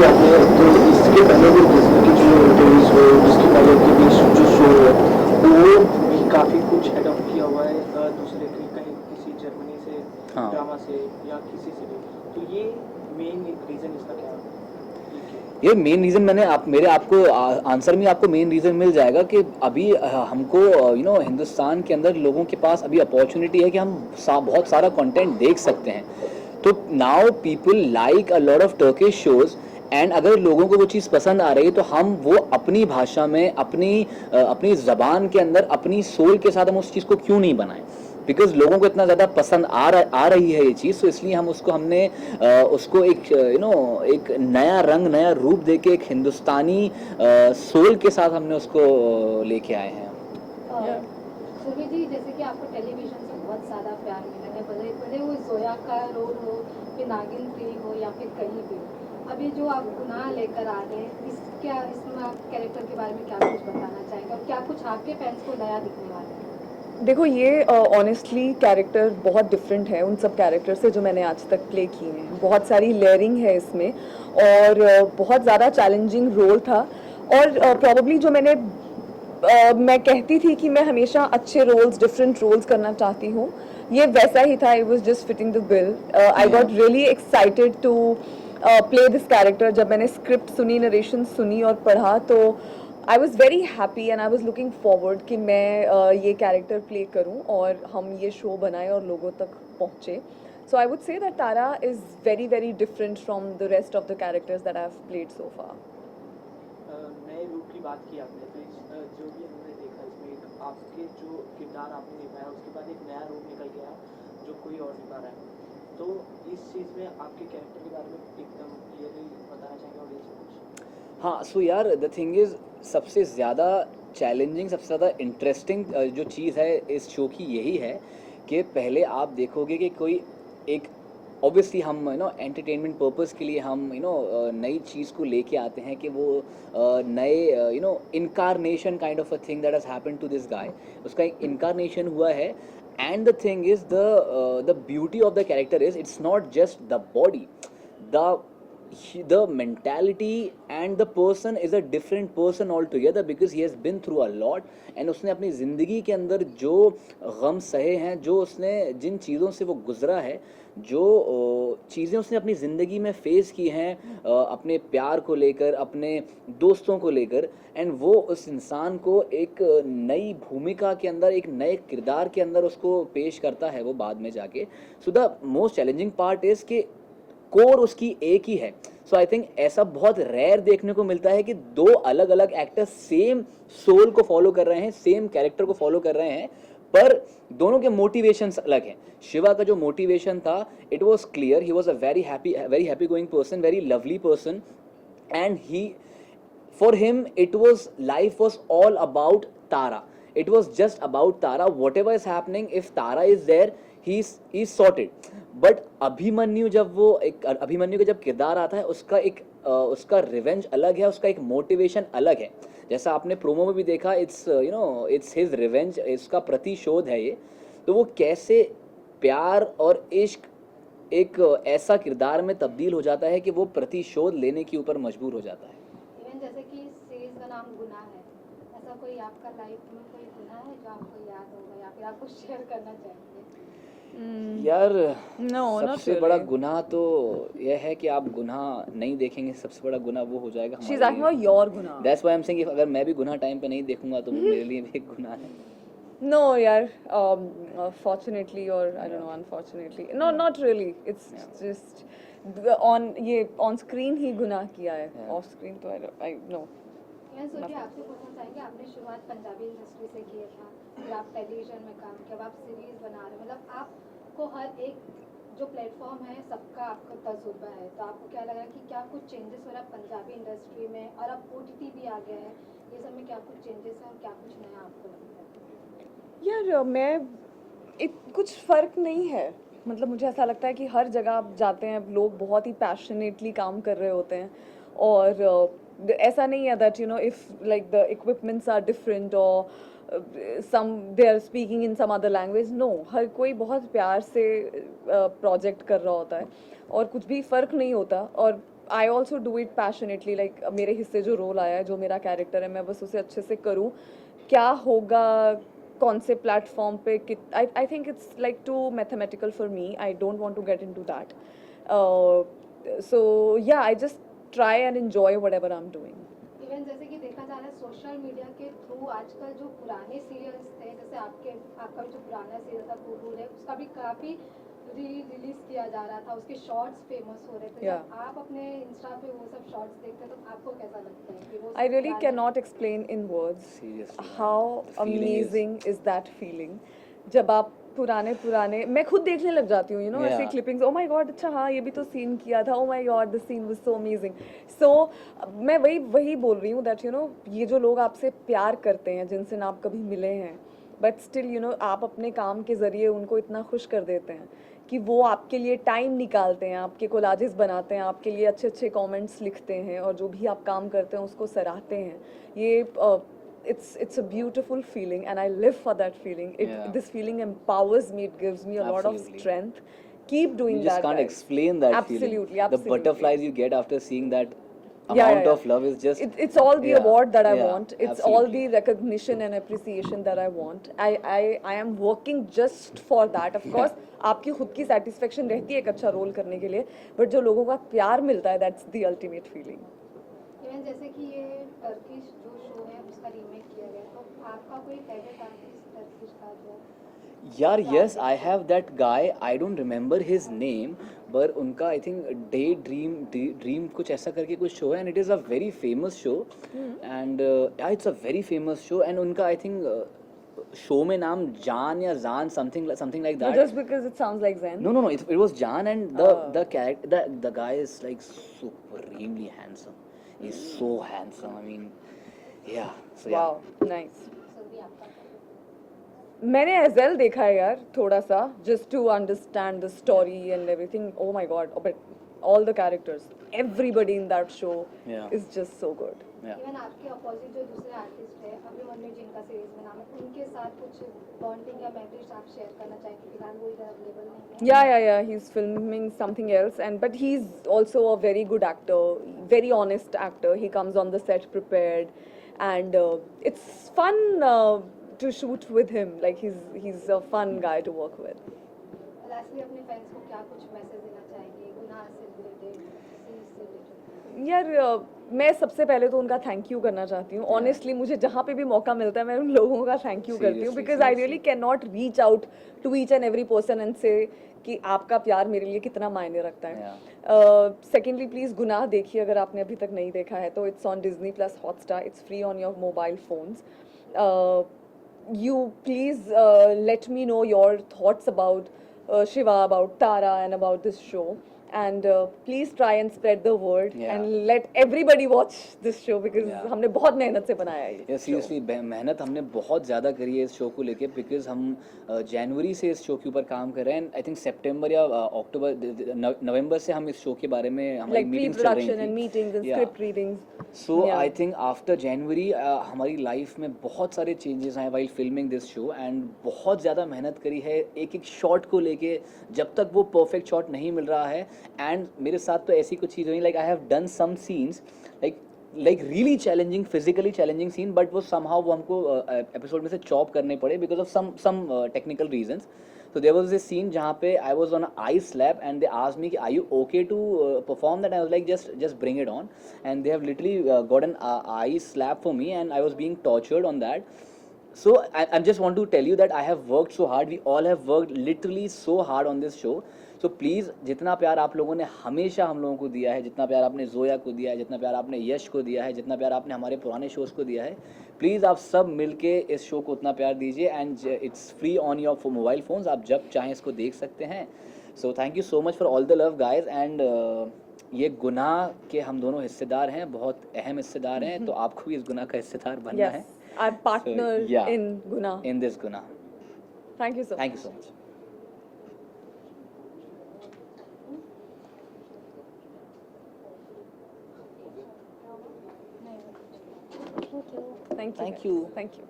की आपने, तो इसके पहले भी जिसमें कि जो इंटरव्यूज हुए, जिसके पहले के बीच जो शो हुए, तो वो भी काफ़ी कुछ अडॉप्ट किया हुआ है दूसरे की, कहीं किसी जर्मनी से, हाँ। ड्रामा से या किसी से भी। तो ये मेन रीज़न इसका क्या है? ये मेन रीज़न मैंने मेरे आपको आंसर में आपको मेन रीज़न मिल जाएगा कि अभी हमको हिंदुस्तान के अंदर लोगों के पास अभी अपॉर्चुनिटी है कि हम बहुत सारा कंटेंट देख सकते हैं। तो now people like a lot of Turkish shows, and अगर लोगों को वो चीज़ पसंद आ रही है तो हम वो अपनी भाषा में, अपनी ज़बान के अंदर, अपनी सोल के साथ हम उस चीज़ को क्यों नहीं बनाएं। बिकॉज लोगों को इतना ज़्यादा पसंद आ रही है ये चीज़, तो इसलिए हम हमने उसको एक एक नया रंग, नया रूप देके एक हिंदुस्तानी सोल के साथ हमने उसको लेके आए हैं। सुरभि जी, जैसे कि आपको टेलीविजन से बहुत ज़्यादा प्यार मिला है, भले भले वो जोया का रोल हो, फिर नागिन 3 हो या फिर कहीं भी हो। अभी जो आप गुनाह लेकर आ रहे हैं, इसमें आप कैरेक्टर के बारे में क्या कुछ बताना चाहेंगे और क्या कुछ आपके फैंस को नया दिखने वाला है? देखो, ये ऑनेस्टली कैरेक्टर बहुत डिफरेंट है उन सब कैरेक्टर से जो मैंने आज तक प्ले किए हैं। बहुत सारी लेयरिंग है इसमें और बहुत ज़्यादा चैलेंजिंग रोल था। और प्रॉबली जो मैं कहती थी कि मैं हमेशा अच्छे रोल्स, डिफरेंट रोल्स करना चाहती हूँ, ये वैसा ही था। I was just fitting the bill. I got really excited to play this character. जब मैंने स्क्रिप्ट सुनी, नरेशन सुनी और पढ़ा, तो I was very happy and I was looking forward कि मैं ये कैरेक्टर प्ले करूँ और हम ये शो बनाएं और लोगों तक पहुँचे। So I would say that Tara is very, very different from the rest of the characters that I've played so far. नए रूप की बात की आपने, तो जो भी हमने देखा इसमें एक आपके जो किरदार आपने निभाया उसके बाद एक नया रूप निकल गया जो कोई और निभा रहा है। तो इस चीज़ में आपके कैरेक्टर के बारे में एकदम क्लियरली बताना चाहेंगे ऑडियंस को कुछ? हाँ, सो यार द थिंग इज़, सबसे ज़्यादा चैलेंजिंग, सबसे ज़्यादा इंटरेस्टिंग जो चीज़ है इस शो की यही है कि पहले आप देखोगे कि कोई एक, ऑब्वियसली हम एंटरटेनमेंट पर्पस के लिए हम नई चीज़ को लेके आते हैं कि वो नए incarnation kind of a thing that has happened to this guy, उसका एक इनकारनेशन हुआ है। And the thing is, the beauty of the character is, it's not just the body, the mentality and the person is a different person altogether because he has been through a lot, and उसने अपनी ज़िंदगी के अंदर जो गम सहे हैं, जो उसने जिन चीज़ों से वो गुज़रा है, जो चीज़ें उसने अपनी ज़िंदगी में फ़ेस की हैं, अपने प्यार को लेकर, अपने दोस्तों को लेकर, एंड वो उस इंसान को एक नई भूमिका के अंदर, एक नए किरदार के अंदर उसको पेश करता है वो बाद में जाके। So the most challenging part is कि कोर उसकी एक ही है। सो आई थिंक ऐसा बहुत रेयर देखने को मिलता है कि दो अलग अलग एक्टर्स सेम सोल को फॉलो कर रहे हैं, सेम कैरेक्टर को फॉलो कर रहे हैं, पर दोनों के मोटिवेशंस अलग हैं। शिवा का जो मोटिवेशन था, it was clear, he was a very happy going person, very lovely person, and he, for him it was, life was all about Tara. It was just about Tara. Whatever is happening, if Tara is there, he's sorted. But Abhimanyu का जब किरदार आता है, उसका revenge अलग है, उसका एक मोटिवेशन अलग है। जैसा आपने प्रोमो में भी देखा, इट्स हिज रिवेंज, इसका प्रतिशोध है ये। तो वो कैसे प्यार और इश्क एक ऐसा किरदार में तब्दील हो जाता है कि वो प्रतिशोध लेने के ऊपर मजबूर हो जाता है। जैसे कि सीरीज का नाम गुनाह है, ऐसा कोई आपका लाइफ में कोई गुनाह है जो आपको याद होगा या फिर आपको शेयर करना चाहेंगे? यार सबसे बड़ा गुनाह तो यह है कि आप गुनाह नहीं देखेंगे, सबसे बड़ा गुनाह वो हो जाएगा She's talking about your गुनाह. That's why I'm saying, अगर मैं भी गुनाह टाइम पे नहीं देखूंगा तो वो मेरे लिए भी एक गुनाह है। No, यार, fortunately or I don't know, unfortunately. No, not really. It's just on screen ही गुनाह किया है, off screen तो I know. मैं सोचिए आपसे पूछना चाहेंगे, आपने शुरुआत पंजाबी इंडस्ट्री से किया था, फिर आप टेलीविजन में काम किया, अब आप सीरीज बना रहे हैं, मतलब आपको हर एक जो प्लेटफॉर्म है सबका आपका तजुर्बा है, तो आपको क्या लगा कि क्या कुछ चेंजेस हो रहा है पंजाबी इंडस्ट्री में, और अब OTT भी आ गया है, ये सब में क्या कुछ चेंजेस है और क्या कुछ नया आपको लगता है? यार, कुछ फ़र्क नहीं है। मतलब मुझे ऐसा लगता है कि हर जगह आप जाते हैं, लोग बहुत ही पैशनेटली काम कर रहे होते हैं, और ऐसा नहीं है that if like the equipments are different और some they are speaking in some other language. No, हर कोई बहुत प्यार से प्रोजेक्ट कर रहा होता है और कुछ भी फ़र्क नहीं होता। और I also do it passionately, like मेरे हिस्से जो रोल आया है, जो मेरा कैरेक्टर है, मैं बस उसे अच्छे से करूँ. क्या होगा, कौन से प्लेटफॉर्म पे, I think it's like too mathematical for me. I don't want to get into that. So yeah I just try and enjoy whatever I am doing. Even जैसे कि देखा जा रहा है सोशल मीडिया के थ्रू आजकल जो पुराने सीरियल्स थे, जैसे आपका भी जो पुराना सीरियल था कुरूर है, उसका भी काफ़ी रिलीज किया जा रहा था, उसके शॉर्ट्स फेमस हो रहे थे. Yeah. जब आप अपने इंस्टा पे वो सब शॉर्ट्स देखते हैं तो आपको कैसा लगता है कि वो I really पुराने- cannot explain in words Seriously, how the feeling amazing is that feeling. जब आप पुराने मैं खुद देखने लग जाती हूँ, ऐसे Yeah. Clippings, oh my god, अच्छा हाँ ये भी तो सीन किया था, oh my god the scene was so amazing. So मैं वही बोल रही हूँ दैट ये जो लोग आपसे प्यार करते हैं, जिनसे ना आप कभी मिले हैं, बट स्टिल आप अपने काम के ज़रिए उनको इतना खुश कर देते हैं कि वो आपके लिए टाइम निकालते हैं, आपके कोलाजेस बनाते हैं, आपके लिए अच्छे अच्छे कमेंट्स लिखते हैं, और जो भी आप काम करते हैं उसको सराहते हैं. ये it's a beautiful feeling and I live for that feeling. Yeah. This feeling empowers me, it gives me a lot of Absolutely. strength. Keep doing You just that, can't guys. explain that Absolutely, feeling. The absolutely. butterflies you get after seeing that Yeah, amount yeah. of love is just. It's all the Yeah, award that I yeah, want. It's all absolutely. the recognition and appreciation that I want. I am working just for that. Of course, आपकी खुद की satisfaction रहती है एक अच्छा role करने के लिए, but जो लोगों का प्यार मिलता है, that's the ultimate feeling. Even जैसे कि ये टर्किश जो शो है उसका रीमेक किया गया, तो आपका कोई फेवरेट आर्टिस्ट टर्किश का जो यार yes, I have that guy. I don't remember his name, but उनका I think Dream कुछ ऐसा करके कुछ शो है, and it is a very famous show. And yeah, it's a very famous show, and उनका I think शो में नाम जान या जान something like No, that. just because it sounds like Zen. No, it was Jan, and the character, the guy is like supremely handsome. He's so handsome. I mean, yeah. So yeah. Wow, nice. सो भी आपका मैंने AJL देखा है यार थोड़ा सा, just to understand the story and everything. Oh my god, but all the characters, everybody in that show Yeah. is just so good. Yeah. Even आपके opposite जो दूसरे आर्टिस्ट है अभिमन्यु जिनका सीरीज में नाम है, उनके साथ कुछ बॉन्डिंग या मेमोरीज आप शेयर करना चाहेंगे? फिलहाल वो इधर अवेलेबल नहीं है. Yeah, he's filming something else, but he's also a very good actor, very honest actor. He comes on the set prepared, and it's fun to shoot with him. Like he's a fun guy to work with. Lastly अपने fans को क्या कुछ message देना चाहेंगे गुनाह से related, series से related? यार मैं सबसे पहले तो उनका थैंक यू करना चाहती हूँ. ऑनेस्टली मुझे जहाँ पे भी मौका मिलता है मैं उन लोगों का थैंक यू करती हूँ, Seriously, because I seriously. Really can not reach out to each and every person and say कि आपका प्यार मेरे लिए कितना मायने रखता है. सेकेंडली प्लीज़ गुनाह देखिए अगर आपने अभी तक नहीं देखा है तो. It's on Disney plus Hotstar. It's free on your mobile phones. You please let me know your thoughts about Shiva, about Tara, and about this show. And please try and spread the word. Yeah. And let everybody watch this show because Yeah. हमने बहुत मेहनत से बनाया है ये या show. Seriously मेहनत हमने बहुत ज़्यादा करी है इस शो को लेके, बिकॉज हम जनवरी से इस शो के ऊपर काम कर रहे हैं. आई थिंक सितंबर या अक्टूबर नवंबर से हम इस शो के बारे में हमारी Like मीटिंग्स चल रही pre-production and थी. meetings and Yeah. script readings. So Yeah. I think after जनवरी हमारी लाइफ में बहुत सारे चेंजेस आए while filming this show, and बहुत ज़्यादा मेहनत करी है एक एक शॉट को लेके, जब तक वो परफेक्ट शॉट नहीं मिल रहा है. एंड मेरे साथ तो ऐसी कुछ चीज़ हुई, like I have done some scenes like really challenging, physically challenging scene, but वो समहाउ वो हमको एपिसोड में से चॉप करने पड़े because of some technical reasons. So there was this scene जहाँ पे I was on an ice slab and they asked me, "Are you okay to perform that?" I was like, "Just bring it on." And they have literally got an ice slab for me, and I was being tortured on that. So I just want to tell you that I have worked so hard. We all have worked literally so hard on this show. So please, जितना प्यार आप लोगों ने हमेशा हम लोगों को दिया है, जितना प्यार आपने जोया को दिया है, जितना प्यार आपने यश को दिया है, जितना प्यार आपने हमारे पुराने शोज़ को दिया है, प्लीज़ आप सब मिलके इस शो को उतना प्यार दीजिए. And it's free on your mobile phones, आप जब चाहें इसको देख सकते हैं. So thank you so much for all the love guys. And ये गुनाह के हम दोनों हिस्सेदार हैं, बहुत अहम हिस्सेदार हैं, तो आपको भी इस गुनाह का हिस्सेदार बनना है. Yes, our partner yeah. in Guna. In this गुनाह. Thank you so much. Thank you so much. Thank you. Thank guys. you. Thank you.